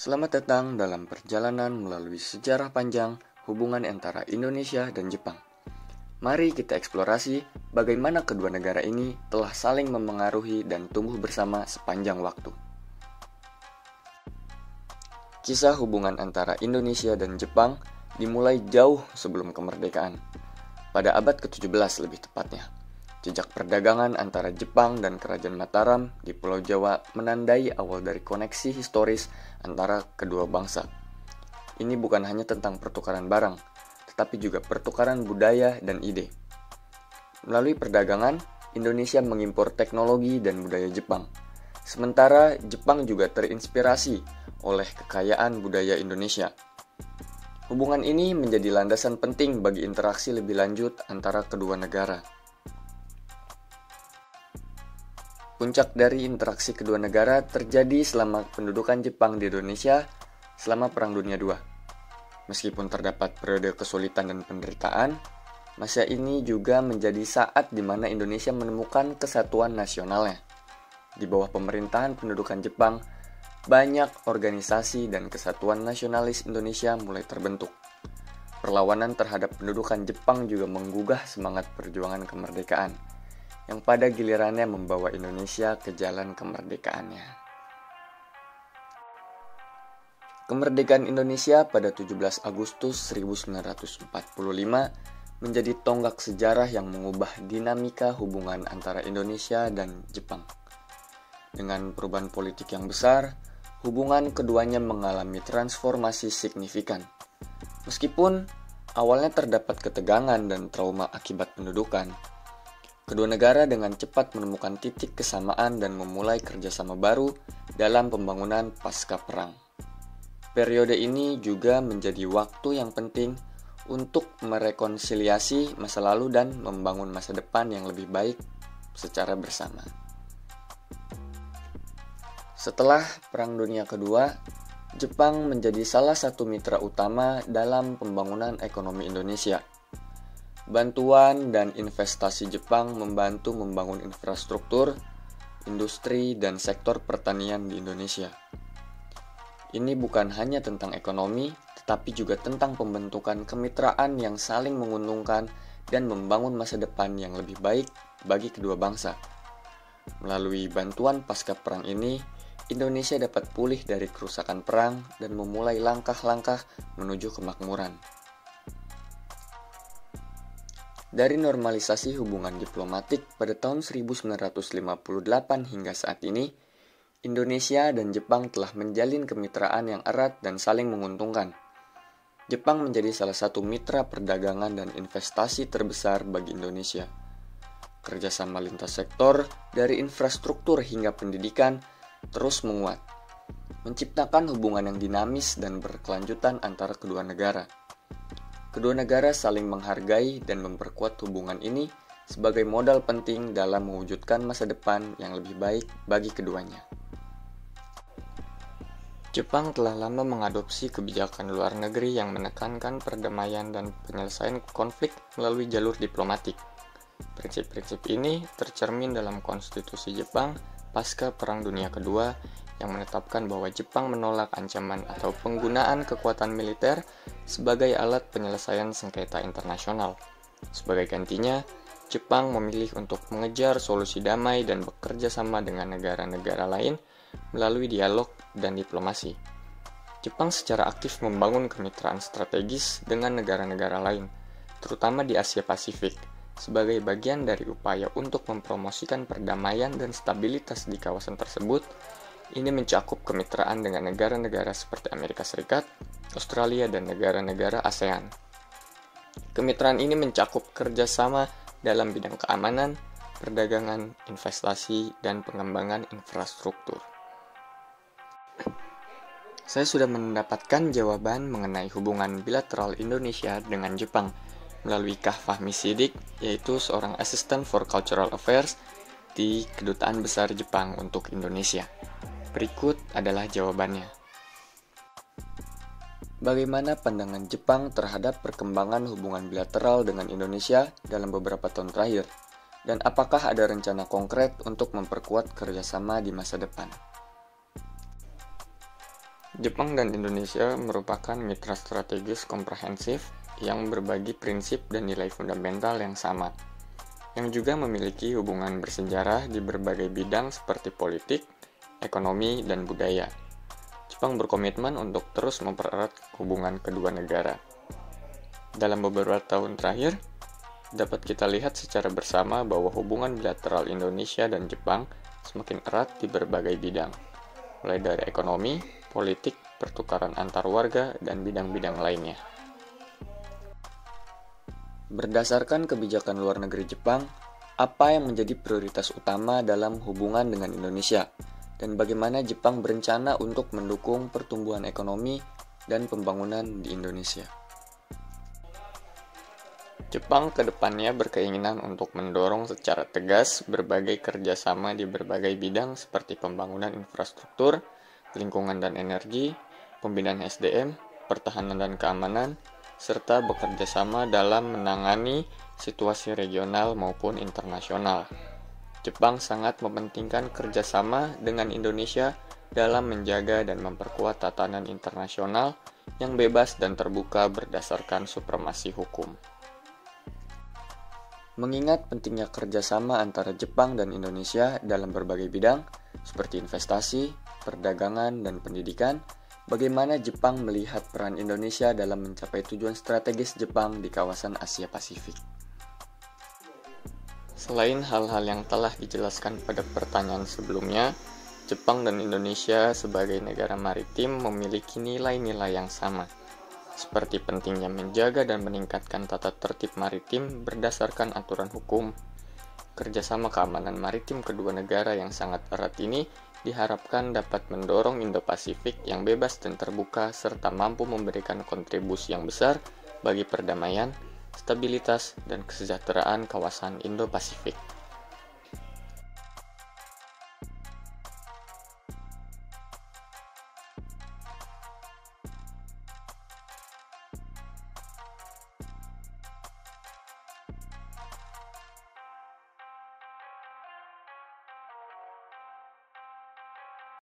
Selamat datang dalam perjalanan melalui sejarah panjang hubungan antara Indonesia dan Jepang. Mari kita eksplorasi bagaimana kedua negara ini telah saling memengaruhi dan tumbuh bersama sepanjang waktu. Kisah hubungan antara Indonesia dan Jepang dimulai jauh sebelum kemerdekaan, pada abad ke-17 lebih tepatnya. Jejak perdagangan antara Jepang dan Kerajaan Mataram di Pulau Jawa menandai awal dari koneksi historis antara kedua bangsa. Ini bukan hanya tentang pertukaran barang, tetapi juga pertukaran budaya dan ide. Melalui perdagangan, Indonesia mengimpor teknologi dan budaya Jepang. Sementara Jepang juga terinspirasi oleh kekayaan budaya Indonesia. Hubungan ini menjadi landasan penting bagi interaksi lebih lanjut antara kedua negara. Puncak dari interaksi kedua negara terjadi selama pendudukan Jepang di Indonesia selama Perang Dunia II. Meskipun terdapat periode kesulitan dan penderitaan, masa ini juga menjadi saat di mana Indonesia menemukan kesatuan nasionalnya. Di bawah pemerintahan pendudukan Jepang, banyak organisasi dan kesatuan nasionalis Indonesia mulai terbentuk. Perlawanan terhadap pendudukan Jepang juga menggugah semangat perjuangan kemerdekaan, yang pada gilirannya membawa Indonesia ke jalan kemerdekaannya. Kemerdekaan Indonesia pada 17 Agustus 1945 menjadi tonggak sejarah yang mengubah dinamika hubungan antara Indonesia dan Jepang. Dengan perubahan politik yang besar, hubungan keduanya mengalami transformasi signifikan. Meskipun awalnya terdapat ketegangan dan trauma akibat pendudukan, kedua negara dengan cepat menemukan titik kesamaan dan memulai kerjasama baru dalam pembangunan pasca perang. Periode ini juga menjadi waktu yang penting untuk merekonsiliasi masa lalu dan membangun masa depan yang lebih baik secara bersama. Setelah Perang Dunia Kedua, Jepang menjadi salah satu mitra utama dalam pembangunan ekonomi Indonesia. Bantuan dan investasi Jepang membantu membangun infrastruktur, industri, dan sektor pertanian di Indonesia. Ini bukan hanya tentang ekonomi, tetapi juga tentang pembentukan kemitraan yang saling menguntungkan dan membangun masa depan yang lebih baik bagi kedua bangsa. Melalui bantuan pasca perang ini, Indonesia dapat pulih dari kerusakan perang dan memulai langkah-langkah menuju kemakmuran. Dari normalisasi hubungan diplomatik pada tahun 1958 hingga saat ini, Indonesia dan Jepang telah menjalin kemitraan yang erat dan saling menguntungkan. Jepang menjadi salah satu mitra perdagangan dan investasi terbesar bagi Indonesia. Kerjasama lintas sektor dari infrastruktur hingga pendidikan terus menguat, menciptakan hubungan yang dinamis dan berkelanjutan antara kedua negara. Kedua negara saling menghargai dan memperkuat hubungan ini sebagai modal penting dalam mewujudkan masa depan yang lebih baik bagi keduanya. Jepang telah lama mengadopsi kebijakan luar negeri yang menekankan perdamaian dan penyelesaian konflik melalui jalur diplomatik. Prinsip-prinsip ini tercermin dalam konstitusi Jepang pasca Perang Dunia Kedua yang menetapkan bahwa Jepang menolak ancaman atau penggunaan kekuatan militer sebagai alat penyelesaian sengketa internasional. Sebagai gantinya, Jepang memilih untuk mengejar solusi damai dan bekerja sama dengan negara-negara lain melalui dialog dan diplomasi. Jepang secara aktif membangun kemitraan strategis dengan negara-negara lain, terutama di Asia Pasifik, sebagai bagian dari upaya untuk mempromosikan perdamaian dan stabilitas di kawasan tersebut. Ini mencakup kemitraan dengan negara-negara seperti Amerika Serikat, Australia, dan negara-negara ASEAN. Kemitraan ini mencakup kerjasama dalam bidang keamanan, perdagangan, investasi, dan pengembangan infrastruktur. Saya sudah mendapatkan jawaban mengenai hubungan bilateral Indonesia dengan Jepang melalui Kak Fahmi Sidik, yaitu seorang Assistant for Cultural Affairs di Kedutaan Besar Jepang untuk Indonesia. Berikut adalah jawabannya. Bagaimana pandangan Jepang terhadap perkembangan hubungan bilateral dengan Indonesia dalam beberapa tahun terakhir? Dan apakah ada rencana konkret untuk memperkuat kerjasama di masa depan? Jepang dan Indonesia merupakan mitra strategis komprehensif yang berbagi prinsip dan nilai fundamental yang sama, yang juga memiliki hubungan bersejarah di berbagai bidang seperti politik, ekonomi, dan budaya. Jepang berkomitmen untuk terus mempererat hubungan kedua negara. Dalam beberapa tahun terakhir, dapat kita lihat secara bersama bahwa hubungan bilateral Indonesia dan Jepang semakin erat di berbagai bidang, mulai dari ekonomi, politik, pertukaran antar warga, dan bidang-bidang lainnya. Berdasarkan kebijakan luar negeri Jepang, apa yang menjadi prioritas utama dalam hubungan dengan Indonesia, dan bagaimana Jepang berencana untuk mendukung pertumbuhan ekonomi dan pembangunan di Indonesia. Jepang kedepannya berkeinginan untuk mendorong secara tegas berbagai kerjasama di berbagai bidang seperti pembangunan infrastruktur, lingkungan dan energi, pembinaan SDM, pertahanan dan keamanan, serta bekerja sama dalam menangani situasi regional maupun internasional. Jepang sangat mementingkan kerjasama dengan Indonesia dalam menjaga dan memperkuat tatanan internasional yang bebas dan terbuka berdasarkan supremasi hukum. Mengingat pentingnya kerjasama antara Jepang dan Indonesia dalam berbagai bidang, seperti investasi, perdagangan, dan pendidikan, bagaimana Jepang melihat peran Indonesia dalam mencapai tujuan strategis Jepang di kawasan Asia Pasifik? Selain hal-hal yang telah dijelaskan pada pertanyaan sebelumnya, Jepang dan Indonesia sebagai negara maritim memiliki nilai-nilai yang sama, seperti pentingnya menjaga dan meningkatkan tata tertib maritim berdasarkan aturan hukum. Kerjasama keamanan maritim kedua negara yang sangat erat ini diharapkan dapat mendorong Indo-Pasifik yang bebas dan terbuka serta mampu memberikan kontribusi yang besar bagi perdamaian, stabilitas, dan kesejahteraan kawasan Indo-Pasifik.